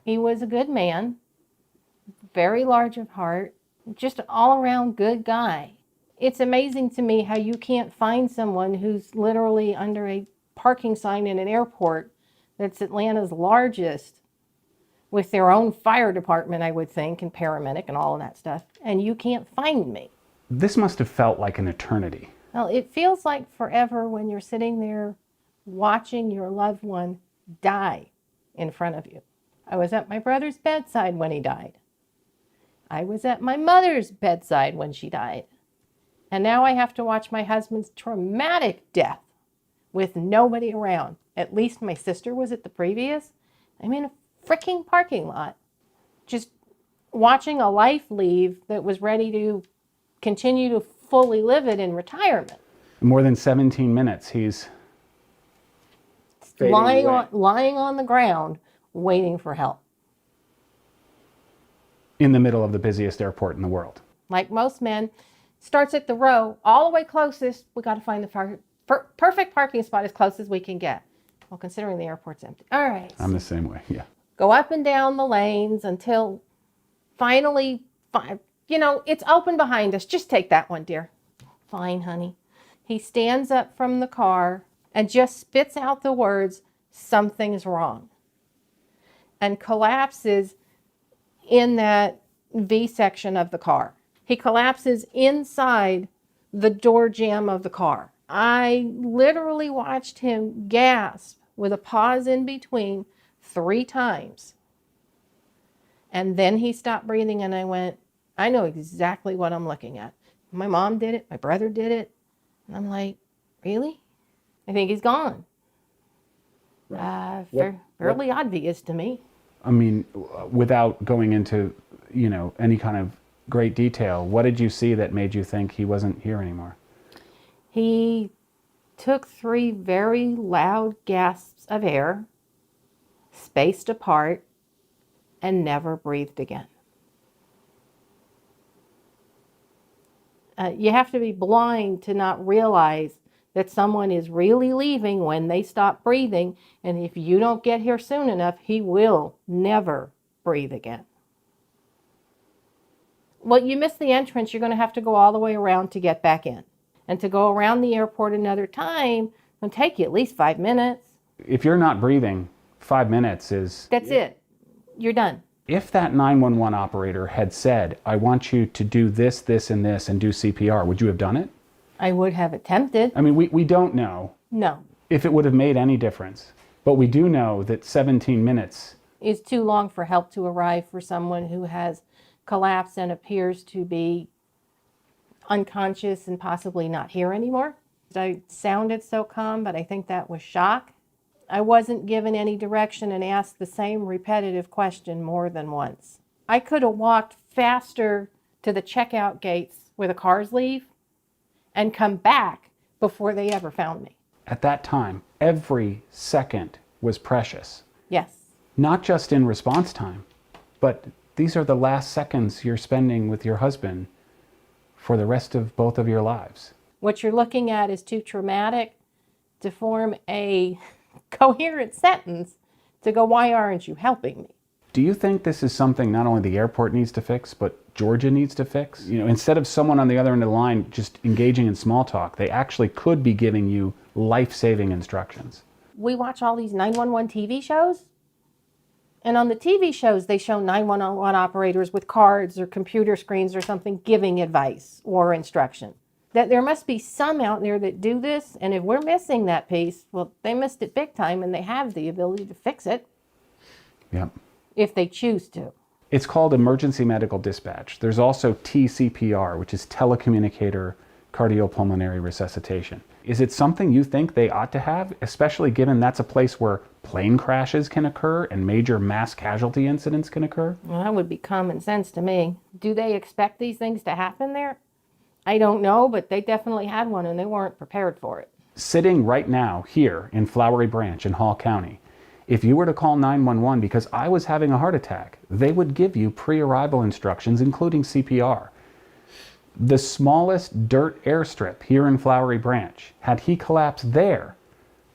He was a good man, very large of heart, just an all-around good guy. It's amazing to me how you can't find someone who's literally under a parking sign in an airport that's Atlanta's largest, with their own fire department, I would think, and paramedic and all of that stuff, and you can't find me. This must have felt like an eternity. Well, it feels like forever when you're sitting there watching your loved one die in front of you. I was at my brother's bedside when he died. I was at my mother's bedside when she died. And now I have to watch my husband's traumatic death with nobody around. At least my sister was at the previous. I'm in a freaking parking lot, just watching a life leave that was ready to continue to fully live it in retirement. More than 17 minutes, he's lying on the ground waiting for help. In the middle of the busiest airport in the world. Like most men, starts at the row, all the way closest. We got to find the perfect parking spot as close as we can get. Well, considering the airport's empty. All right. I'm the same way, yeah. Go up and down the lanes until finally, it's open behind us. Just take that one, dear. Fine, honey. He stands up from the car and just spits out the words, "Something's wrong," and collapses in that V section of the car. He collapses inside the door jamb of the car. I literally watched him gasp with a pause in between 3 times. And then he stopped breathing and I went, I know exactly what I'm looking at. My mom did it. My brother did it. And I'm like, really? I think he's gone. Fairly obvious to me. I mean, without going into, any kind of great detail, what did you see that made you think he wasn't here anymore? He took 3 very loud gasps of air, spaced apart, and never breathed again. You have to be blind to not realize that someone is really leaving when they stop breathing, and if you don't get here soon enough, he will never breathe again. Well, you miss the entrance, you're going to have to go all the way around to get back in. And to go around the airport another time will take you at least 5 minutes. If you're not breathing, 5 minutes is... That's it. You're done. If that 911 operator had said, I want you to do this, this, and this, and do CPR, would you have done it? I would have attempted. I mean, we don't know. No. If it would have made any difference. But we do know that 17 minutes... is too long for help to arrive for someone who has collapsed and appears to be unconscious and possibly not here anymore. I sounded so calm, but I think that was shock. I wasn't given any direction and asked the same repetitive question more than once. I could have walked faster to the checkout gates where the cars leave and come back before they ever found me. At that time, every second was precious. Yes. Not just in response time, but these are the last seconds you're spending with your husband for the rest of both of your lives. What you're looking at is too traumatic to form a coherent sentence to go, why aren't you helping me? Do you think this is something not only the airport needs to fix, but Georgia needs to fix? Instead of someone on the other end of the line just engaging in small talk, they actually could be giving you life-saving instructions. We watch all these 911 TV shows, and on the TV shows, they show 911 operators with cards or computer screens or something giving advice or instruction. That there must be some out there that do this, and if we're missing that piece, well, they missed it big time, and they have the ability to fix it. Yep. If they choose to. It's called emergency medical dispatch. There's also TCPR, which is telecommunicator cardiopulmonary resuscitation. Is it something you think they ought to have, especially given that's a place where plane crashes can occur and major mass casualty incidents can occur? Well, that would be common sense to me. Do they expect these things to happen there? I don't know, but they definitely had one and they weren't prepared for it. Sitting right now here in Flowery Branch in Hall County, if you were to call 911 because I was having a heart attack, they would give you pre-arrival instructions, including CPR. The smallest dirt airstrip here in Flowery Branch, had he collapsed there,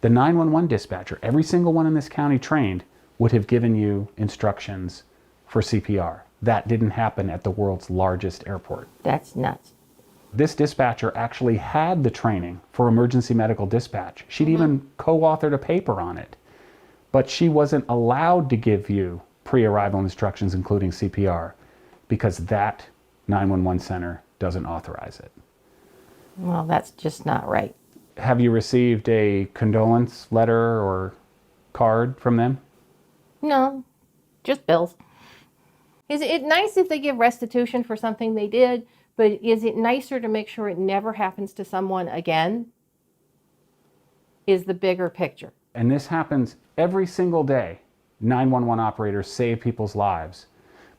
the 911 dispatcher, every single one in this county trained, would have given you instructions for CPR. That didn't happen at the world's largest airport. That's nuts. This dispatcher actually had the training for emergency medical dispatch. She'd even co-authored a paper on it. But she wasn't allowed to give you pre-arrival instructions, including CPR, because that 911 center doesn't authorize it. Well, that's just not right. Have you received a condolence letter or card from them? No, just bills. Is it nice if they give restitution for something they did, but is it nicer to make sure it never happens to someone again? Is the bigger picture. And this happens every single day. 911 operators save people's lives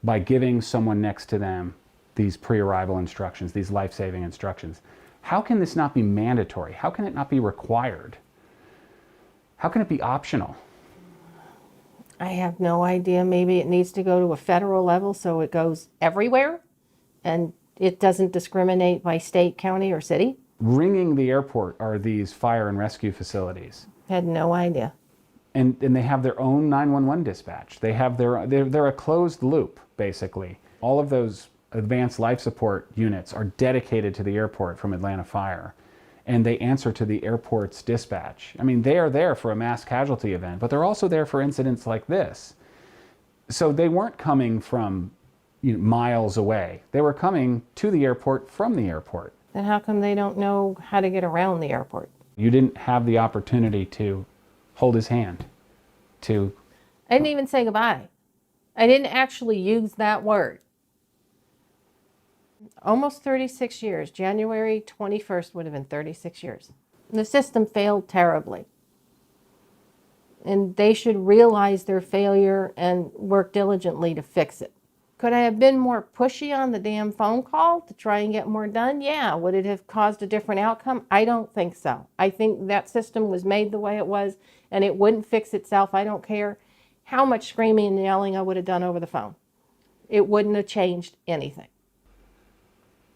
by giving someone next to them these pre-arrival instructions, these life-saving instructions. How can this not be mandatory? How can it not be required? How can it be optional? I have no idea. Maybe it needs to go to a federal level so it goes everywhere and it doesn't discriminate by state, county, or city. Ringing the airport are these fire and rescue facilities. Had no idea. And they have their own 911 dispatch. They're a closed loop, basically. All of those advanced life support units are dedicated to the airport from Atlanta Fire. And they answer to the airport's dispatch. I mean, they are there for a mass casualty event, but they're also there for incidents like this. So they weren't coming from miles away. They were coming to the airport from the airport. Then how come they don't know how to get around the airport? You didn't have the opportunity to hold his hand, to... I didn't even say goodbye. I didn't actually use that word. Almost 36 years. January 21st would have been 36 years. The system failed terribly. And they should realize their failure and work diligently to fix it. Could I have been more pushy on the damn phone call to try and get more done? Yeah. Would it have caused a different outcome? I don't think so. I think that system was made the way it was and it wouldn't fix itself. I don't care how much screaming and yelling I would have done over the phone. It wouldn't have changed anything.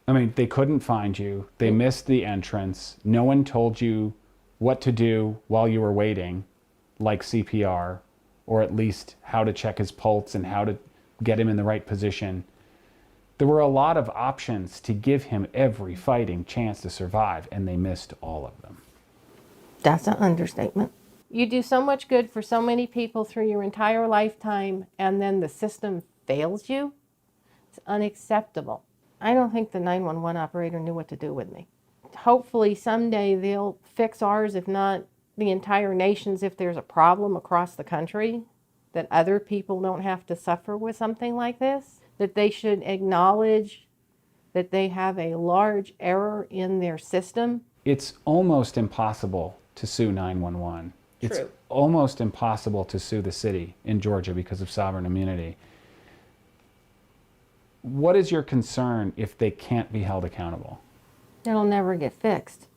I mean, they couldn't find you. They missed the entrance. No one told you what to do while you were waiting, like CPR, or at least how to check his pulse and how to get him in the right position. There were a lot of options to give him every fighting chance to survive, and they missed all of them. That's an understatement. You do so much good for so many people through your entire lifetime, and then the system fails you? It's unacceptable. I don't think the 911 operator knew what to do with me. Hopefully someday they'll fix ours, if not the entire nation's, if there's a problem across the country, that other people don't have to suffer with something like this, that they should acknowledge that they have a large error in their system. It's almost impossible to sue 911. It's almost impossible to sue the city in Georgia because of sovereign immunity. What is your concern if they can't be held accountable? It'll never get fixed.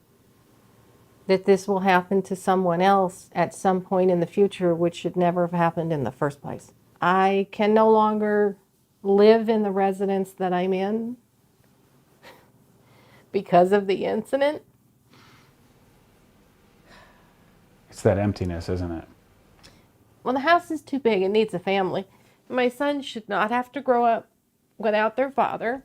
That this will happen to someone else at some point in the future, which should never have happened in the first place. I can no longer live in the residence that I'm in because of the incident. It's that emptiness, isn't it? Well, the house is too big. It needs a family. My sons should not have to grow up without their father.